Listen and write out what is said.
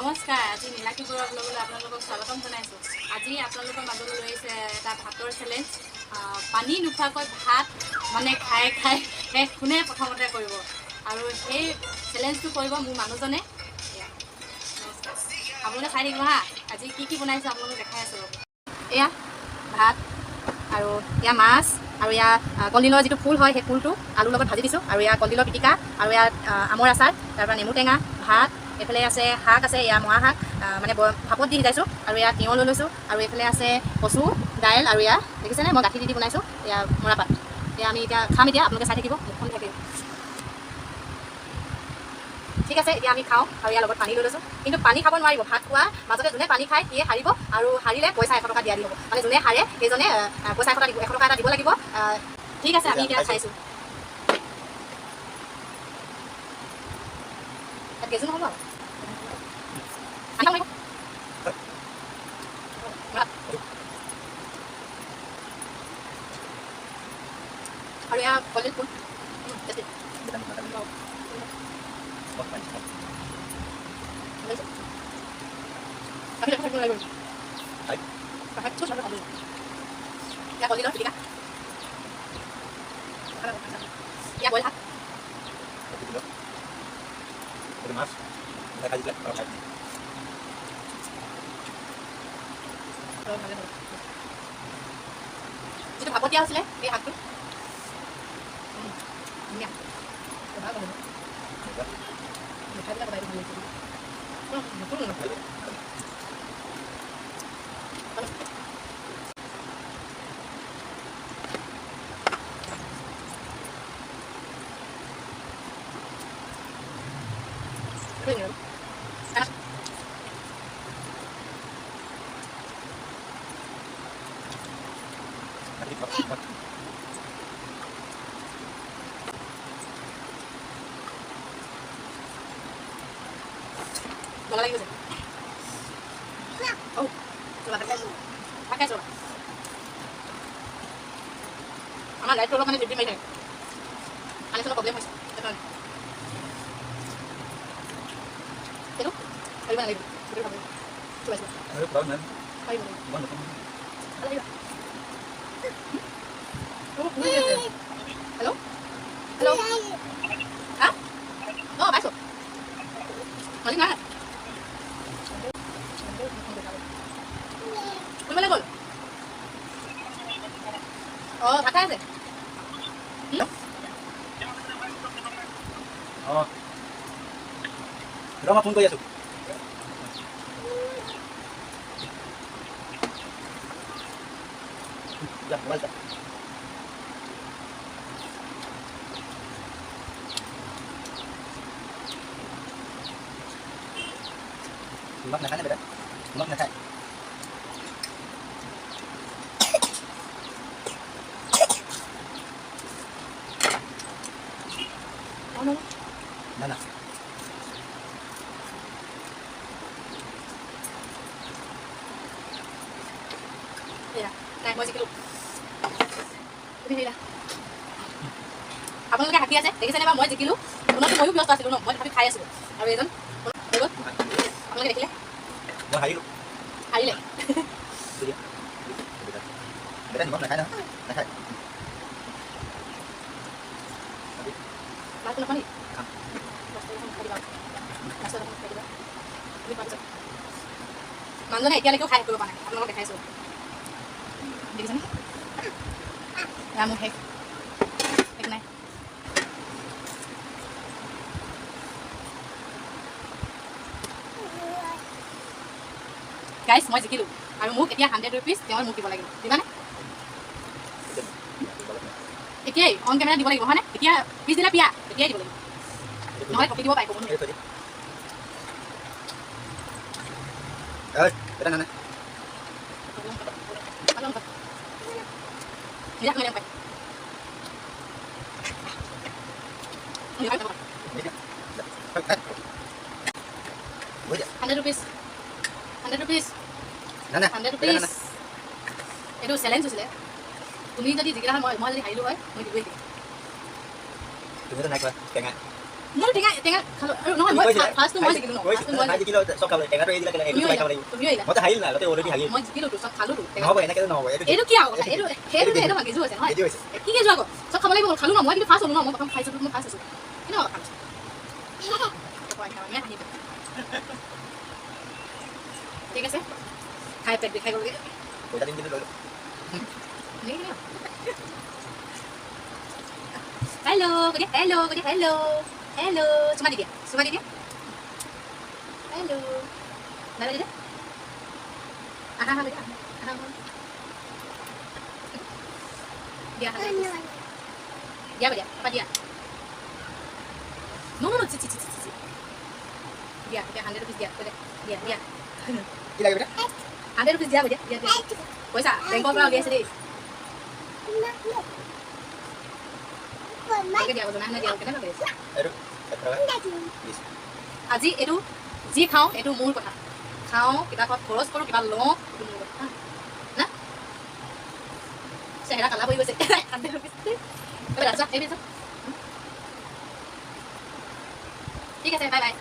নমস্কাৰ, আজি নীলাক্ষী বৰুৱা ব্লগলৈ আপোনালোকক স্বাগতম জনাইছোঁ। আজি আপোনালোকৰ মাজলৈ লৈ আহিছে এটা ভাতৰ চেলেঞ্জ। পানী নোখোৱাকৈ ভাত মানে খাই শেষ কোনে প্ৰথমতে কৰিব, আৰু সেই চেলেঞ্জটো কৰিব মোৰ মানুহজনে। নমস্কাৰ, আপোনালোকে চাই থাকিব হা। আজি কি বনাইছোঁ আপোনালোকক দেখাই আছোঁ। এয়া ভাত, আৰু এয়া মাছ, আৰু এয়া কলডিলৰ যিটো ফুল হয় সেই ফুলটো আলুৰ লগত ভাজি দিছোঁ, আৰু এয়া কলডিলৰ পিটিকা, আৰু এয়া আমৰ আচাৰ, তাৰপৰা নেমু টেঙা, ভাত, এইফালে আছে শাক, আছে এয়া মৰা শাক মানে ভাপত দি সিজাইছোঁ, আৰু এয়া তিয়ঁহ লৈ লৈছোঁ, আৰু এইফালে আছে কচু দাইল, আৰু এয়া দেখিছেনে মই গাখীৰ দি বনাইছোঁ এয়া মৰাপাত। এয়া আমি এতিয়া খাম, এতিয়া আপোনালোকে চাই থাকিব, মুখখন থাকিব। ঠিক আছে, এতিয়া আমি খাওঁ, আৰু ইয়াৰ লগত পানী লৈ লৈছোঁ। কিন্তু পানী খাব নোৱাৰিব, ভাত খোৱা মাজতে যোনে পানী খায় সিয়ে হাৰিব, আৰু হাৰিলে পইচা 100 টকা দিয়া দি হ'ব। মানে যোনে হাৰে সেইজনে পইচা 100 টকা এটা দিব লাগিব। ঠিক আছে, আমি এতিয়া খাইছোঁ। কেজু নহ'ব আৰু এয়া কলডিল ফুল কলডিলৰ পিটিকা, এয়া বইল শাক, মাছ যিটো ভাপত দিয়া হৈছিলে সেই শাকটো ধুনীয়া মিঠাইবিলাক বনাই ভাল লাগিছে। Bola lagi sih. Oh, coba pakai coba. Aman, lihat dulu kan di mana. Ada satu problem mas. Betul. Itu, dari mana lagi? Dari mana? Coba coba. Ayo, bangun. Ayo. Bangun. Ayo. Halo? Halo? Hah? Oh, masuk. Masih mana? Mana gol? Oh, pakai aja. Oh. Berapa pun kau ya, Suk? Ya, balik. Mak nak beda? Mak nak. Mana? Ya, naik mau sikit dulu. Ini dah. আপোনালোকে হাকি আছে দেখিছেনে বা মই জিকিলোঁ, কোনোটো ময়ো ব্যস্ত আছিলোঁ ন, মই তথাপি খাই আছিলোঁ, আৰু এজন হৈ গ'ল আপোনালোকে দেখিলে মই হাৰিলোঁ। হাৰিলে বেটা নিমখ নাখায় নহয়, নাখায়। ভাতটো নাখানি খাম। মানুহজনে এতিয়ালৈকেও খাই কৰিব পৰা নাই, আপোনালোকক দেখাইছোঁ দেখিছেনে মোৰ শেষ একো নাই। গাইজ মই জিকিলোঁ, আৰু মোক এতিয়া 100 rupees তেওঁ মোক দিব লাগিব, দিবানে? এতিয়াই অন কেমেৰা দিব লাগিব হয়নে? এতিয়া পিছ দিলে পিয়া এতিয়াই দিব লাগিব, নহ'লে টকি দিব পাৰিব কোনো। Betul nana. Tidak menyampai. 100 rupees. 100 rupees. Nana. 100 rupees. Itu challenge হৈছিলে। তুমি যদি জিকিলা হয় মই যদি হাৰিলোঁ হয় মই দিবই। তুমি তো নাই কোৱা টেঙা। মোৰ টেঙা খালো নহয় মই ফাৰ্ষ্টটো মই জিকিলো ভাই জিকিলো চব খাব টেঙাটো এই দিলে কেনে এইটো খাব লাগিব তুমি আহিলা মই তো হাৰিল না আগতে অলৰেডি হাৰিল মই জিকিলো চব খালো নহ'ব এনেকৈ নহ'ব এইটো কি আৰু কথা এইটো ভাগিছো হৈছে নহয় এইটো হৈছে কি যোৱা আকৌ চব খাব লাগিব খালো ন মই কিন্তু ফাৰ্ষ্ট হ'লো ন মই প্ৰথম খাইছো মই ফাৰ্ষ্ট আছো কিন্তু ঠিক আছে খাই পেট বিষাই গ'লগৈ পইচা দিম কিন্তু লৈ লওঁ হেল্ল' হেল্ল' চুমা দি দিয়া হেল্ল' দাদা দিদা আহা দিয়া apa dia no ci dia 100 rupiah dia কি লাগে বেটা 100 rupiah dia পইচা বেংকৰ পৰা উলিয়াইছে দেই dia কেনেকৈ কৰিছে এইটো আজি এইটো যি খাওঁ এইটো মোৰ কথা খাওঁ কিবা খৰচ কৰোঁ কিবা লওঁ এইটো মোৰ কথা না চেহেৰা কালা পৰি গৈছে 100 rupiah ঠিক আছে বাই বাই